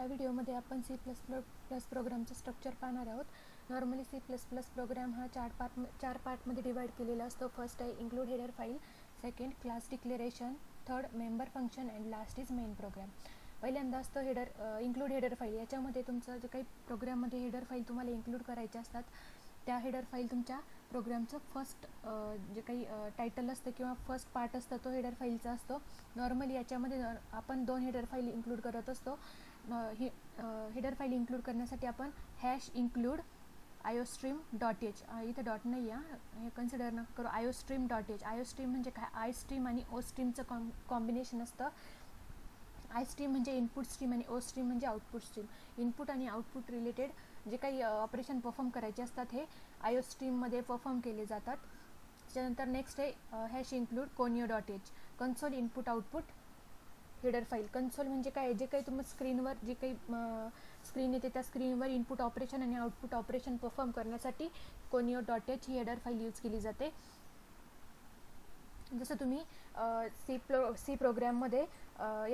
या व्हिडिओमध्ये आपण सी प्लस प्लस प्रोग्रामचं स्ट्रक्चर पाहणार आहोत. Normally C plus plus program हा चार पार्टमध्ये डिवाइड केलेला असतो. फर्स्ट आहे include header file, second class declaration, third member function and last is main program. पहिल्यांदा असतो इन्क्लूड हेडर फाईल. याच्यामध्ये तुमचं जे काही प्रोग्राममध्ये हेडर फाईल तुम्हाला इन्क्लूड करायचे असतात त्या हेडर फाईल तुमच्या प्रोग्रामचं फर्स्ट जे काही टायटल असतं किंवा फर्स्ट पार्ट असतं तो हेडर फाईलचा असतो. नॉर्मली याच्यामध्ये आपण 2 हेडर फाईल इन्क्लूड करत असतो. हेडर फाईल इन्क्लूड करण्यासाठी आपण #include iostream.h इथं डॉट नाही हे कन्सिडर नका करू. iostream.h iostream म्हणजे काय, आय स्ट्रीम आणि ओ स्ट्रीमचं कॉम्बिनेशन असतं. आय स्ट्रीम म्हणजे इनपुट स्ट्रीम आणि ओ स्ट्रीम म्हणजे आउटपुट स्ट्रीम. इनपुट आणि आउटपुट रिलेटेड जे काही ऑपरेशन परफॉर्म करायचे असतात हे आयो स्ट्रीममध्ये परफॉर्म केले जातात. त्याच्यानंतर नेक्स्ट आहे #include conio.h console input output header file. Console म्हणजे काय, जे काही तुम्ही स्क्रीनवर जे काही स्क्रीन येते त्या स्क्रीनवर इनपुट ऑपरेशन आणि आउटपुट ऑपरेशन परफॉर्म करण्यासाठी conio.h ही हेडर फाईल यूज केली जाते. जसं तुम्ही सी प्रोग्राममध्ये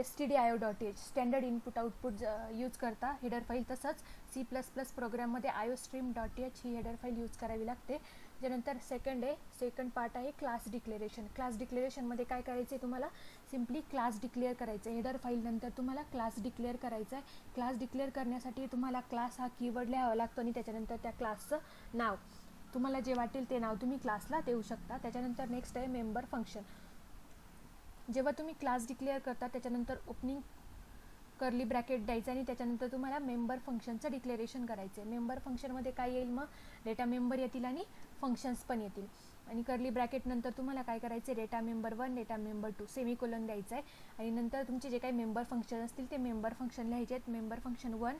stdio.h standard input output use करता हेडर फाईल, तसंच सी प्लस प्लस प्रोग्राममध्ये iostream.h ही हेडर फाईल यूज करावी लागते. त्यानंतर सेकंड पार्ट आहे क्लास डिक्लेरेशन. क्लास डिक्लेरेशनमध्ये काय करायचं आहे, तुम्हाला सिम्पली क्लास डिक्लेअर करायचं आहे. हेडर फाईल नंतर तुम्हाला क्लास डिक्लेअर करायचं आहे. क्लास डिक्लेअर करण्यासाठी तुम्हाला क्लास हा कीवर्ड लिहावा लागतो आणि त्याच्यानंतर त्या क्लासचं नाव, तुम्हाला जे वाटेल ते नाव तुम्ही क्लासला देऊ शकता. त्याच्यानंतर नेक्स्ट आहे मेंबर फंक्शन. जेव्हा तुम्ही क्लास डिक्लेअर करता त्याच्यानंतर ओपनिंग कर्ली ब्रॅकेट द्यायचं आणि त्याच्यानंतर तुम्हाला मेंबर फंक्शनचं डिक्लेरेशन करायचं आहे. मेंबर फंक्शनमध्ये काय येईल, मग डेटा मेंबर येतील आणि फंक्शन्स पण येतील. आणि कर्ली ब्रॅकेट नंतर तुम्हाला काय करायचं आहे, data member 1 data member 2 semicolon द्यायचं आहे. आणि नंतर तुमचे जे काही मेंबर फंक्शन असतील ते मेंबर फंक्शन लिहायचे आहेत. मेंबर फंक्शन 1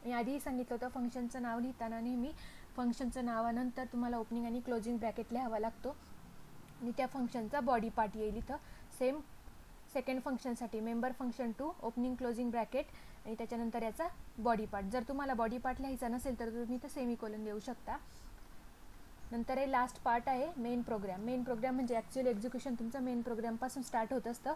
मी आधीही सांगितलं होतं, फंक्शनचं नाव लिहिताना नेहमी फंक्शनचं नावानंतर तुम्हाला ओपनिंग आणि क्लोजिंग ब्रॅकेट लिहावा लागतो आणि त्या फंक्शनचा बॉडी पार्ट येईल इथं. सेम सेकंड फंक्शनसाठी member function 2 opening closing bracket आणि त्याच्यानंतर याचा बॉडी पार्ट. जर तुम्हाला बॉडी पार्ट लिहायचा नसेल तर तुम्ही इथं सेमीकोलन देऊ शकता. नंतर हे लास्ट पार्ट आहे मेन प्रोग्राम. मेन प्रोग्राम म्हणजे ॲक्च्युअल एक्झिक्युशन तुमचं मेन प्रोग्रामपासून स्टार्ट होत असतं.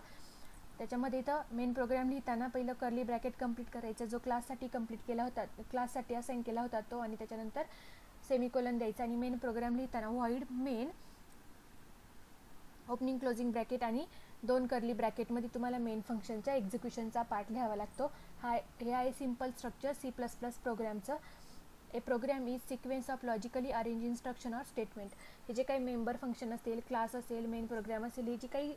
त्याच्यामध्ये इथं मेन प्रोग्राम लिहिताना पहिलं कर्ली ब्रॅकेट कंप्लीट करायचं, जो क्लाससाठी कंप्लीट केला होता, क्लाससाठी असाइन केला होता तो, आणि त्याच्यानंतर सेमीकोलन द्यायचा. आणि मेन प्रोग्राम लिहिताना void main opening closing bracket आणि 2 कर्ली ब्रॅकेटमध्ये तुम्हाला मेन फंक्शनच्या एक्झिक्युशनचा पार्ट लिहावा लागतो. हे आहे simple structure C plus plus प्रोग्रामचं. A program is sequence of logically arrange instruction or statement. हे जे काही मेंबर फंक्शन असेल, क्लास असेल, मेन प्रोग्राम असेल, हे जे काही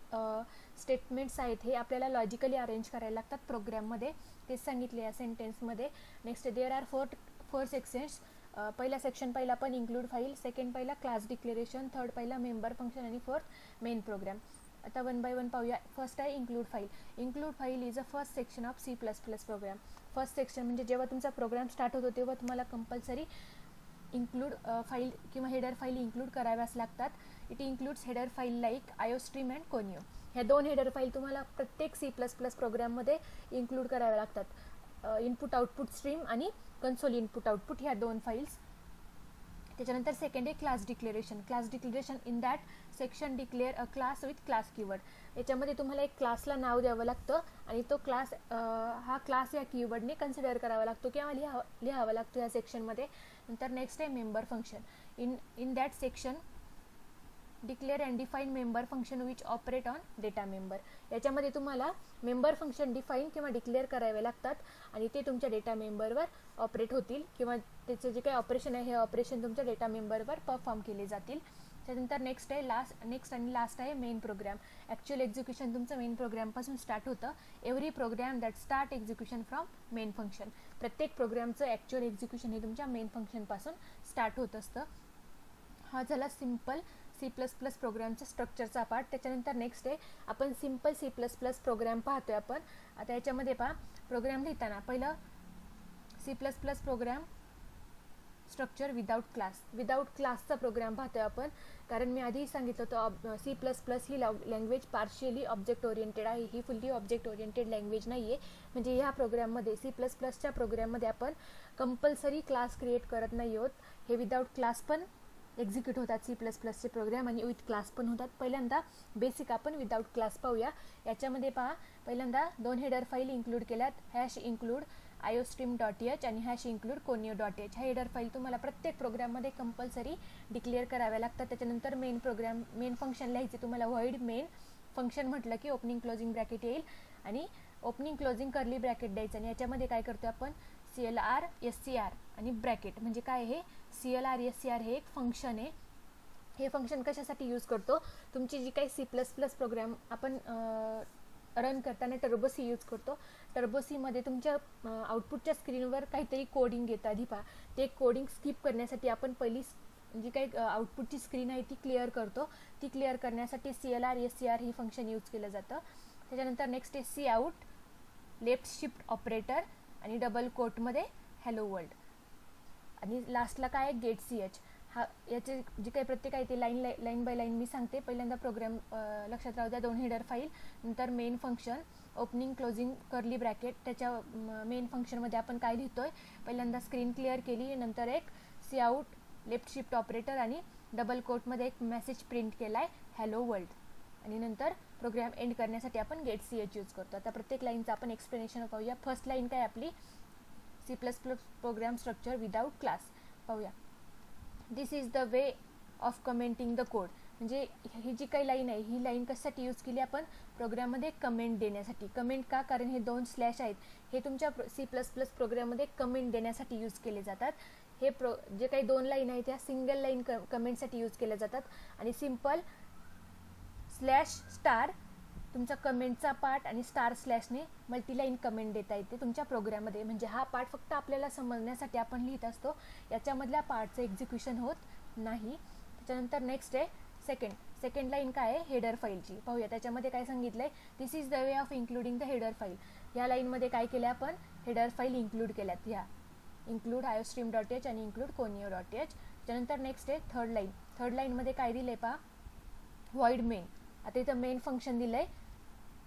स्टेटमेंट्स आहेत हे आपल्याला लॉजिकली अरेंज करायला लागतात प्रोग्राममध्ये. तेच सांगितले या सेंटेन्समध्ये. Next there are four sections. पहिला सेक्शन पहिला पण इन्क्लूड फाईल, सेकंड पहिला क्लास डिक्लेरेशन, थर्ड पहिला मेंबर फंक्शन आणि फोर्थ मेन प्रोग्राम. आता 1 बाय 1 पाहूया. फर्स्ट आहे include file. Include file is a first section of C plus plus program. First section म्हणजे जेव्हा तुमचा प्रोग्राम स्टार्ट होतो तेव्हा तुम्हाला कंपल्सरी इन्क्लूड फाईल किंवा हेडर फाईल इन्क्लूड कराव्याच लागतात. It includes header file like iostream and conio. ह्या 2 हेडर फाईल तुम्हाला प्रत्येक सी प्लस प्लस प्रोग्राममध्ये इन्क्लूड कराव्या लागतात. इनपुट आउटपुट स्ट्रीम आणि कन्सोल इनपुट आउटपुट ह्या 2 फाईल्स. त्याच्यानंतर सेकंड आहे class declaration. Class declaration in that section declare a class with class keyword. याच्यामध्ये तुम्हाला एक क्लासला नाव द्यावं लागतं आणि तो क्लास हा क्लास या कीवर्डने कन्सिडर करावा लागतो किंवा लिहावा लागतो या सेक्शनमध्ये. नंतर नेक्स्ट आहे member function. In that section declare and define member function which operate on data member. याच्यामध्ये तुम्हाला मेंबर फंक्शन डिफाईन किंवा डिक्लेअर करावे लागतात आणि ते तुमच्या डेटा मेंबरवर ऑपरेट होतील किंवा त्याचे जे काही ऑपरेशन आहे हे ऑपरेशन तुमच्या डेटा मेंबरवर परफॉर्म केले जातील. त्यानंतर नेक्स्ट आणि लास्ट आहे मेन प्रोग्राम. ॲक्च्युअल एक्झिक्युशन तुमचं मेन प्रोग्रामपासून स्टार्ट होतं. Every program that start execution from main function. प्रत्येक प्रोग्रामचं ॲक्च्युअल एक्झिक्युशन हे तुमच्या मेन फंक्शनपासून स्टार्ट होत असतं. हा झाला सिम्पल सी प्लस प्लस प्रोग्रामच्या स्ट्रक्चरचा पार्ट. त्याच्यानंतर नेक्स्ट आहे आपण simple C plus plus program पाहतोय आपण. आता याच्यामध्ये पहा, प्रोग्राम लिहिताना पहिलं C plus plus program structure without क्लासचा प्रोग्राम पाहतोय आपण. कारण मी आधीही सांगितलं होतं सी प्लस प्लस ही लँग्वेज पार्शियली ऑब्जेक्ट ओरिएंटेड आहे, ही फुल्ली ऑब्जेक्ट ओरिएंटेड लँग्वेज नाही आहे. म्हणजे ह्या प्रोग्राममध्ये सी प्लस प्लसच्या प्रोग्राममध्ये आपण कंपल्सरी क्लास क्रिएट करत नाही आहोत. हे विदाऊट क्लास पण एक्झिक्यूट होतात सी प्लस प्लसचे प्रोग्राम आणि विथ क्लास पण होतात. पहिल्यांदा बेसिक आपण विदाऊट क्लास पाहूया. याच्यामध्ये पहा, पहिल्यांदा 2 हेडर फाईल इन्क्लूड केल्यात. #include iostream.h आणि #include conio.h. ह्या हेडर फाईल तुम्हाला प्रत्येक प्रोग्राममध्ये कंपल्सरी डिक्लेअर कराव्या लागतात. त्याच्यानंतर मेन फंक्शन लिहायचे तुम्हाला. व्हॉइड मेन फंक्शन म्हटलं की ओपनिंग क्लोजिंग ब्रॅकेट येईल आणि ओपनिंग क्लोजिंग कर्ली ब्रॅकेट द्यायचं. आणि याच्यामध्ये काय करतो आपण CLR SCR आणि ब्रॅकेट. म्हणजे काय हे CLR SCR हे एक फंक्शन आहे. हे फंक्शन कशासाठी यूज करतो, तुमची जी काही C++ प्रोग्राम आपण रन करताना टर्बोसी यूज करतो. टर्बोसीमध्ये तुमच्या आउटपुटच्या स्क्रीनवर काहीतरी कोडिंग येतं आधी पहा. ते कोडिंग स्किप करण्यासाठी आपण पहिली जी काही आउटपुटची स्क्रीन आहे ती क्लिअर करतो. ती क्लिअर करण्यासाठी CLR SCR ही फंक्शन यूज केलं जातं. त्याच्यानंतर नेक्स्ट आहे cout लेफ्ट शिफ्ट ऑपरेटर आणि डबल कोटमध्ये हॅलो वर्ल्ड. आणि लास्टला काय आहे गेट CH. याचे जे काही प्रत्येक आहे ते लाईन बाय लाईन मी सांगते. पहिल्यांदा प्रोग्राम लक्षात राहू द्या. 2 हेडर फाईल, नंतर main function, opening closing curly bracket. त्याच्या मेन फंक्शनमध्ये आपण काय लिहितोय, पहिल्यांदा स्क्रीन क्लिअर केली, नंतर एक cout लेफ्ट शिफ्ट ऑपरेटर आणि डबल कोटमध्ये एक मेसेज प्रिंट केला आहे हॅलो वर्ल्ड. आणि नंतर प्रोग्राम एंड करण्यासाठी आपण गेट CH यूज करतो. आता प्रत्येक लाईनचं आपण एक्सप्लेनेशन पाहूया. फर्स्ट लाईन काय आपली C++ program structure without class पाहूया. This is the way of commenting the code. म्हणजे ही जी काही लाईन आहे ही लाईन कशासाठी यूज केली आपण, प्रोग्राममध्ये कमेंट देण्यासाठी. कमेंट का, कारण हे 2 स्लॅश आहेत हे तुमच्या C++ प्रोग्राममध्ये कमेंट देण्यासाठी यूज केले जातात. हे जे काही 2 लाईन आहेत त्या सिंगल लाईन कमेंटसाठी यूज केल्या जातात. आणि सिम्पल स्लॅश स्टार तुमचा कमेंटचा पार्ट आणि स्टार स्लॅशने मल्टीलाईन कमेंट देता येते तुमच्या प्रोग्राममध्ये. म्हणजे हा पार्ट फक्त आपल्याला समजण्यासाठी आपण लिहित असतो, याच्यामधल्या पार्टचं एक्झिक्युशन होत नाही. त्याच्यानंतर नेक्स्ट आहे सेकंड लाईन काय आहे हेडर फाईलची पाहूया. त्याच्यामध्ये काय सांगितलं आहे, this is the way of including the header file. या लाईनमध्ये काय केलं आपण हेडर फाईल इन्क्लूड केल्यात. ह्या include iostream.h आणि include conio.h. त्यानंतर नेक्स्ट आहे थर्ड लाईनमध्ये काय दिले पहा, व्हॉइड मेन. आता इथं मेन फंक्शन दिलंय.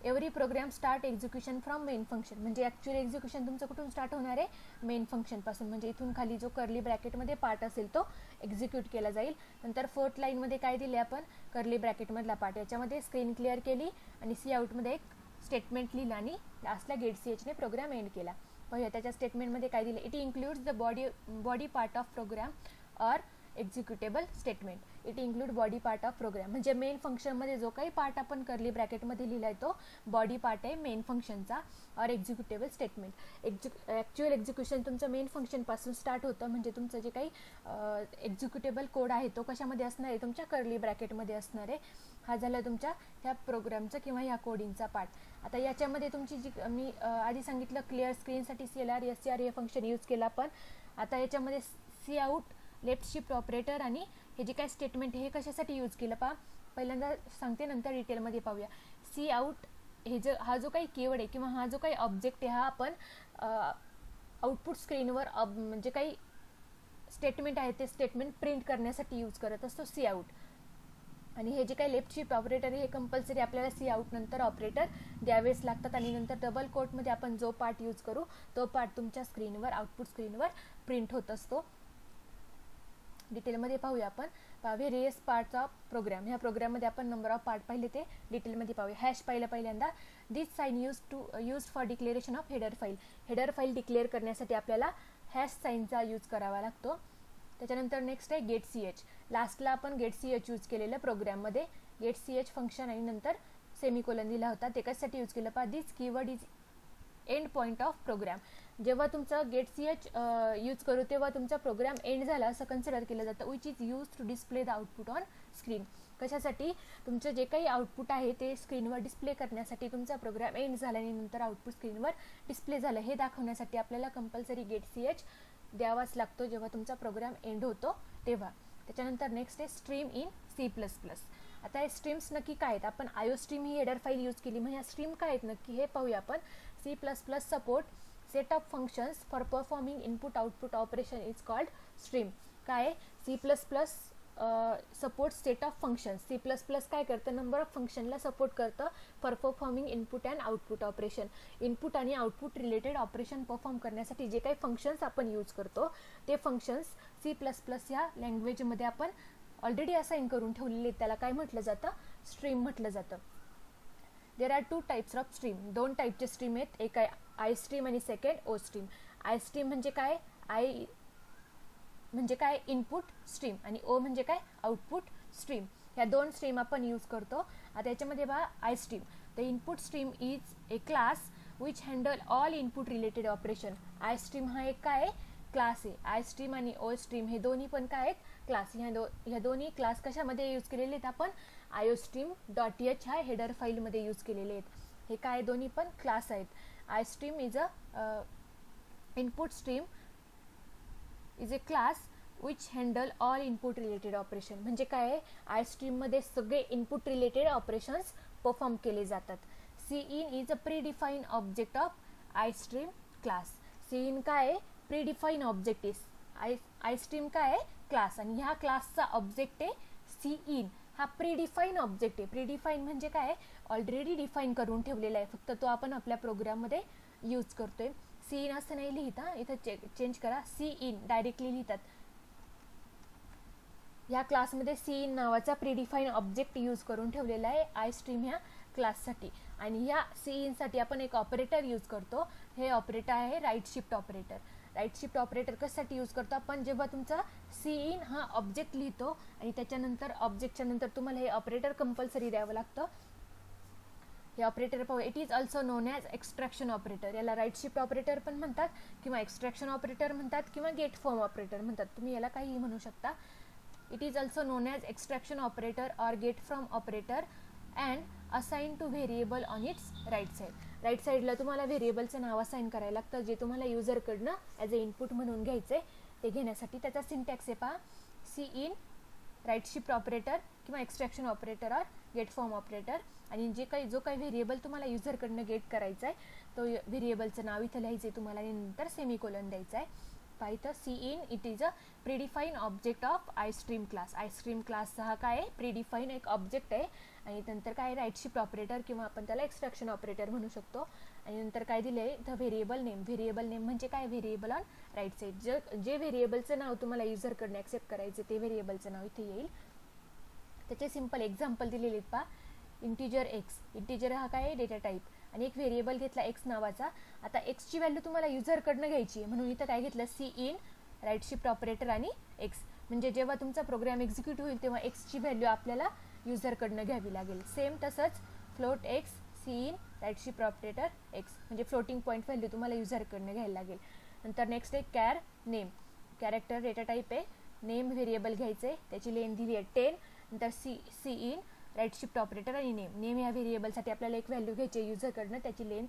Every program start execution from main function. म्हणजे ॲक्च्युअली एक्झिक्युशन तुमचं कुठून स्टार्ट होणार आहे, मेन फंक्शनपासून. म्हणजे इथून खाली जो कर्ली ब्रॅकेटमध्ये पार्ट असेल तो एक्झिक्यूट केला जाईल. नंतर फोर्थ लाईनमध्ये काय दिले आपण, कर्ली ब्रॅकेटमधला पार्ट. याच्यामध्ये स्क्रीन क्लिअर केली आणि coutमध्ये एक स्टेटमेंट लिहिलं आणि लास्टला गेट CHने प्रोग्राम एंड केला. पाहूया त्याच्या स्टेटमेंटमध्ये काय दिलं, it includes the body part of program or executable statement. It include body part of program. म्हणजे मेन फंक्शनमध्ये जो काही पार्ट आपण कर्ली ब्रॅकेटमध्ये लिहिला आहे तो बॉडी पार्ट आहे मेन फंक्शनचा or executable statement. Actual execution तुमचं मेन फंक्शनपासून स्टार्ट होतं. म्हणजे तुमचं जे काही एक्झिक्युटेबल कोड आहे तो कशामध्ये असणार आहे, तुमच्या कर्ली ब्रॅकेटमध्ये असणार आहे. हा झाला तुमच्या ह्या प्रोग्रामचा किंवा ह्या कोडिंगचा पार्ट. आता याच्यामध्ये तुमची जी मी आधी सांगितलं क्लिअर स्क्रीनसाठी CLR SCR हे फंक्शन यूज केलं आपण. आता याच्यामध्ये cout लेफ्ट शिफ्ट ऑपरेटर आणि हे जे काय स्टेटमेंट हे कशासाठी यूज केलं पहा, पहिल्यांदा सांगते नंतर डिटेलमध्ये पाहूया. cout हे हा जो काही कीवर्ड आहे किंवा हा जो काही ऑब्जेक्ट आहे हा आपण आउटपुट स्क्रीनवर म्हणजे काही स्टेटमेंट आहे ते स्टेटमेंट प्रिंट करण्यासाठी यूज करत असतो cout. आणि हे जे काही लेफ्ट शिफ्ट ऑपरेटर आहे हे कंपल्सरी आपल्याला cout नंतर ऑपरेटर द्यावेच लागतात. आणि नंतर डबल कोटमध्ये आपण जो पार्ट यूज करू तो पार्ट तुमच्या स्क्रीनवर आउटपुट स्क्रीनवर प्रिंट होत असतो. डिटेलमध्ये पाहूया आपण. Various parts of program. ह्या प्रोग्राममध्ये आपण नंबर ऑफ पार्ट पाहिले ते डिटेलमध्ये पाहूया. हॅश पाहिलं पहिल्यांदा. This sign use for declaration of header file. Header file declare करण्यासाठी आपल्याला हॅश साईनचा यूज करावा लागतो. त्याच्यानंतर नेक्स्ट आहे गेट CH. लास्टला आपण गेट CH यूज केलेलं प्रोग्राममध्ये गेट CH फंक्शन आणि नंतर सेमिकोलन दिला होता. ते कशासाठी यूज केलं पहा, this keyword is end point of program. जेव्हा तुमचं गेट CH यूज करू तेव्हा तुमचा प्रोग्राम एंड झाला असं कन्सिडर केलं जातं. Which is use to display the output on screen. कशासाठी, तुमचं जे काही आउटपुट आहे ते स्क्रीनवर डिस्प्ले करण्यासाठी. तुमचा प्रोग्राम एंड झाला आणि नंतर आउटपुट स्क्रीनवर डिस्प्ले झालं हे दाखवण्यासाठी आपल्याला कंपल्सरी गेट CH द्यावाच लागतो जेव्हा तुमचा प्रोग्राम एंड होतो तेव्हा. त्याच्यानंतर नेक्स्ट आहे स्ट्रीम इन C++. आता हे स्ट्रीम्स नक्की काय आहेत, आपण iostream ही हेडर फाईल यूज केली. मग ह्या स्ट्रीम काय आहेत नक्की हे पाहूया आपण. C++ support set of functions for performing input output operation is called stream. काय C++ support set of functions. C++ काय करतं, नंबर ऑफ फंक्शनला सपोर्ट करतं for performing input and output operation. Input आणि आउटपुट रिलेटेड ऑपरेशन परफॉर्म करण्यासाठी जे काही functions आपण यूज करतो ते फंक्शन्स C++ या लँग्वेजमध्ये आपण ऑलरेडी असाइन करून ठेवलेले. त्याला काय म्हटलं जातं, स्ट्रीम म्हटलं जातं. There are two types of stream, दोन टाईपचे स्ट्रीम आहेत, एक आहे आय स्ट्रीम आणि second O stream. I stream म्हणजे काय, आय म्हणजे काय इनपुट स्ट्रीम आणि ओ म्हणजे काय आउटपुट स्ट्रीम. ह्या दोन स्ट्रीम आपण यूज करतो. आता याच्यामध्ये बघा I stream, the input stream is a class which handle all input related operation. I stream हा एक काय क्लास आहे. आय स्ट्रीम आणि ओ स्ट्रीम हे दोन्ही पण काय आहेत क्लास. ह्या दोन्ही क्लास कशामध्ये यूज केलेले आहेत आपण, आयो स्ट्रीम डॉट एच ह्या हेडर फाईलमध्ये यूज केलेले आहेत. हे काय दोन्ही पण क्लास आहेत. I stream is a input stream is a class which handle all input related operation. म्हणजे काय आहे, आय स्ट्रीममध्ये सगळे इनपुट रिलेटेड ऑपरेशन्स परफॉर्म केले जातात. C in is a predefine object of I stream class. C in काय आहे, predefine object आहे. I stream काय आहे क्लास, आणि ह्या क्लासचा ऑब्जेक्ट आहे सी इन. हा प्रीडिफाईन ऑब्जेक्ट आहे. प्रीडिफाईन म्हणजे काय, ऑलरेडी डिफाईन करून ठेवलेला आहे, फक्त तो आपण आपल्या प्रोग्राममध्ये यूज करतोय. सी इन असं नाही लिहिता, इथं चेंज करा, सी इन डायरेक्टली लिहितात. ह्या क्लासमध्ये सी इन नावाचा प्रीडिफाईन ऑब्जेक्ट यूज करून ठेवलेला आहे आय स्ट्रीम ह्या क्लाससाठी. आणि ह्या सी इनसाठी आपण एक ऑपरेटर यूज करतो. हे ऑपरेटर आहे right shift operator. Right shift operator कशासाठी यूज करतो आपण, जेव्हा तुमचा सी इन हा ऑब्जेक्ट लिहितो आणि त्याच्यानंतर ऑब्जेक्टच्या नंतर तुम्हाला हे ऑपरेटर कंपल्सरी द्यावं लागतं. हे ऑपरेटर पाहू, it is also known as extraction operator. याला राईट शिफ्ट ऑपरेटर पण म्हणतात, किंवा एक्स्ट्रॅक्शन ऑपरेटर म्हणतात, किंवा गेट फॉर्म ऑपरेटर म्हणतात. तुम्ही याला काहीही म्हणू शकता. It is also known as extraction operator or get from operator and assign to variable on its right side. Right साईडला तुम्हाला व्हेरिएबलचं नाव असाइन करायला लागतं, जे तुम्हाला युजरकडनं ॲज अ इनपुट म्हणून घ्यायचं आहे. ते घेण्यासाठी त्याचा सिंटॅक्स आहे पहा, C in right shift operator किंवा extraction operator or get form operator. आणि जो काही व्हेरिएबल तुम्हाला युजरकडनं गेट करायचा आहे, तो व्हेरिएबलचं नाव इथं लिहायचं आहे तुम्हाला, आणि नंतर सेमिकोलन द्यायचा आहे. पहा इथं C in it is a predefine object of I stream class. I stream क्लासचा हा काय आहे, प्रीडिफाईन एक ऑब्जेक्ट आहे. आणि नंतर काय राईट शिफ्ट ऑपरेटर किंवा आपण त्याला एक्स्ट्रॅक्शन ऑपरेटर म्हणू शकतो. आणि नंतर काय दिलं आहे the variable name. Variable name म्हणजे काय, व्हेरिएबल ऑन राईट साईड. जे व्हेरिएबलचं नाव तुम्हाला युजरकडनं ॲक्सेप्ट करायचं ते व्हेरिएबलचं नाव इथे येईल. त्याचे सिम्पल एक्झाम्पल दिलेले आहेत पहा. इंटिजर एक्स, इंटिजर हा काय डेटा टाईप, आणि एक व्हेरिएबल घेतला एक्स नावाचा. आता एक्सची व्हॅल्यू तुम्हाला युजरकडनं घ्यायची आहे, म्हणून इथं काय घेतलं, C in right shift operator आणि एक्स. म्हणजे जेव्हा तुमचा प्रोग्राम एक्झिक्यूट होईल तेव्हा एक्सची व्हॅल्यू आपल्याला युजरकडनं घ्यावी लागेल. सेम तसंच float x, C in right shift operator x, म्हणजे फ्लोटिंग पॉईंट व्हॅल्यू तुम्हाला युजरकडनं घ्यायला लागेल. नंतर नेक्स्ट आहे char name. Character data type आहे, नेम व्हेरिएबल घ्यायचं आहे, त्याची लेंथ दिली आहे 10. नंतर C in right shift operator आणि नेम. नेम या व्हेरिएबलसाठी आपल्याला एक व्हॅल्यू घ्यायची आहे युजरकडनं, त्याची लेंथ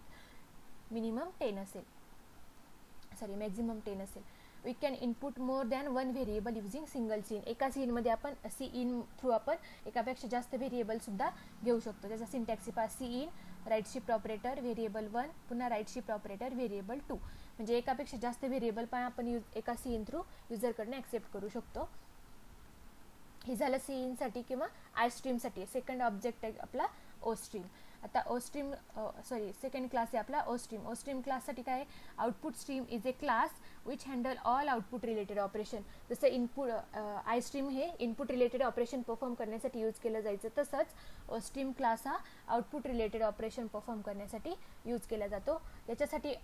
मिनिमम 10 असेल, मॅक्झिमम 10 असेल. We can input more than one variable using single cin. एका सीनमध्ये आपण सी इन थ्रू आपण एकापेक्षा जास्त व्हेरिएबल सुद्धा घेऊ शकतो. त्याचा सिंटॅक्स पहा, C in right shift operator variable 1 पुन्हा राईट शिफ्ट ऑपरेटर व्हेरिएबल 2. म्हणजे एकापेक्षा जास्त व्हेरिएबल पण आपण एका सी इन थ्रू युजरकडनं ॲक्सेप्ट करू शकतो. हे झालं सी इनसाठी किंवा आय स्ट्रीमसाठी. सेकंड ऑब्जेक्ट आहे आपला ओ स्ट्रीम. आता ओ स्ट्रीम सेकंड क्लास आहे आपला ओ स्ट्रीम. ओ स्ट्रीम क्लाससाठी काय, output stream is a class which handle all output related operation. जसं इनपुट आय स्ट्रीम हे इनपुट रिलेटेड ऑपरेशन परफॉर्म करण्यासाठी यूज केलं जायचं, तसंच ओ स्ट्रीम क्लास हा आउटपुट रिलेटेड ऑपरेशन परफॉर्म करण्यासाठी यूज केला जातो. याच्यासाठी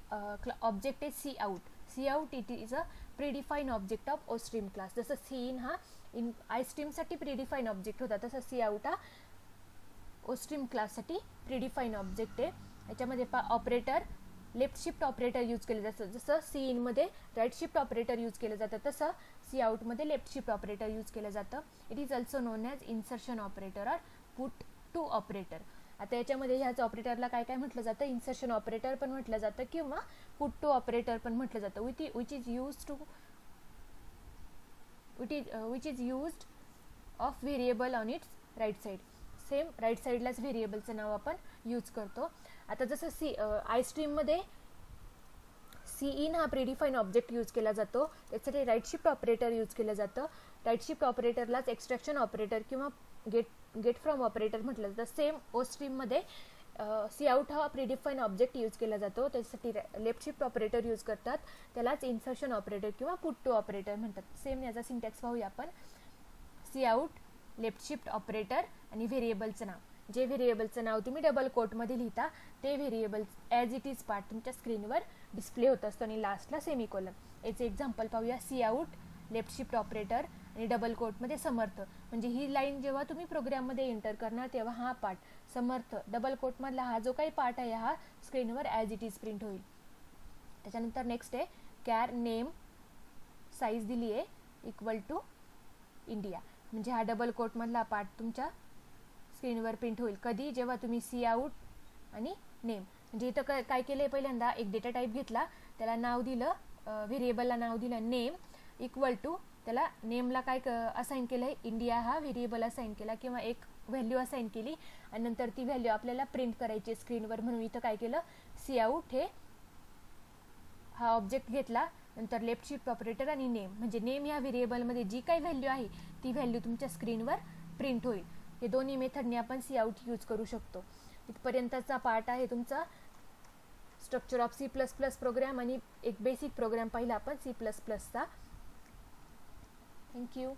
ऑब्जेक्ट आहे C out. C out it is a predefine object of O stream class. जसं सी इन हा आय स्ट्रीमसाठी प्रीडिफाईन ऑब्जेक्ट होता, तसं सी आउट हा ओ स्ट्रीम क्लाससाठी प्रीडिफाईन ऑब्जेक्ट आहे. याच्यामध्ये operator left shift operator use केलं जातं. जसं सी इनमध्ये राईट शिफ्ट ऑपरेटर यूज केलं जातं, तसं सी आउटमध्ये लेफ्ट शिफ्ट ऑपरेटर यूज केलं जातं. It is also known as insertion operator or put to operator. आता याच्यामध्ये ह्याच ऑपरेटरला काय काय म्हटलं जातं, इन्सर्शन ऑपरेटर पण म्हटलं जातं किंवा पुट टू ऑपरेटर पण म्हटलं जातं. Which is used of variable on its right side. Same right साईडलाच व्हेरिएबलचं नाव आपण यूज करतो. आता जसं आय स्ट्रीममध्ये सी इन हा प्रीडिफाईन ऑब्जेक्ट यूज केला जातो, त्यासाठी राईट शिफ्ट ऑपरेटर यूज केलं जातं. राईट शिफ्ट ऑपरेटरलाच एक्स्ट्रॅक्शन ऑपरेटर किंवा गेट फ्रॉम ऑपरेटर म्हटलं जातं. सेम ओ स्ट्रीममध्ये सी आउट हा प्रीडिफाईन ऑब्जेक्ट यूज केला जातो, त्याच्यासाठी लेफ्ट शिफ्ट ऑपरेटर यूज करतात, त्यालाच इन्सर्शन ऑपरेटर किंवा पुट टू ऑपरेटर म्हणतात. सेम याचा सिंटॅक्स पाहूया आपण. Cout left shift operator आणि व्हेरिएबलचं नाव. जे व्हेरिएबलचं नाव तुम्ही डबल कोटमध्ये लिहिता ते variable as it is part तुमच्या स्क्रीनवर डिस्प्ले होत असतो आणि लास्टला सेमिकोलन. याचे एक्झाम्पल पाहूया. Cout, left shift operator आणि डबल कोटमध्ये समर्थ. म्हणजे ही लाईन जेव्हा तुम्ही प्रोग्राममध्ये एंटर करणार तेव्हा हा पार्ट समर्थ डबल कोटमधला हा जो काही पार्ट आहे हा स्क्रीनवर ॲज इट इज प्रिंट होईल. त्याच्यानंतर नेक्स्ट आहे कॅर नेम, साईज दिली आहे इक्वल टू इंडिया. म्हणजे हा डबल कोटमधला पार्ट तुमच्या स्क्रीनवर प्रिंट होईल. कधी? जेव्हा तुम्ही सी आउट आणि नेम. म्हणजे इथं काय केलं आहे, पहिल्यांदा एक डेटा टाईप घेतला, त्याला नाव दिलं, व्हेरिएबलला नाव दिलं नेम इक्वल टू, त्याला नेमला काय असाइन केलं आहे, इंडिया हा व्हेरिएबल असाइन केला किंवा एक व्हॅल्यू असाइन केली आणि नंतर ती व्हॅल्यू आपल्याला प्रिंट करायची स्क्रीनवर. म्हणून इथं काय केलं, सी आउट हे हा ऑब्जेक्ट घेतला, नंतर लेफ्ट शिफ्ट ऑपरेटर आणि नेम. म्हणजे नेम या व्हेरिएबलमध्ये जी काही व्हॅल्यू आहे ती व्हॅल्यू तुमच्या स्क्रीनवर प्रिंट होईल. हे दोन्ही मेथडने आपण सी आउट यूज करू शकतो. इथपर्यंतचा पार्ट आहे तुमचा structure of C plus plus program आणि एक बेसिक प्रोग्राम पाहिला आपण सी प्लस प्लसचा. थँक्यू.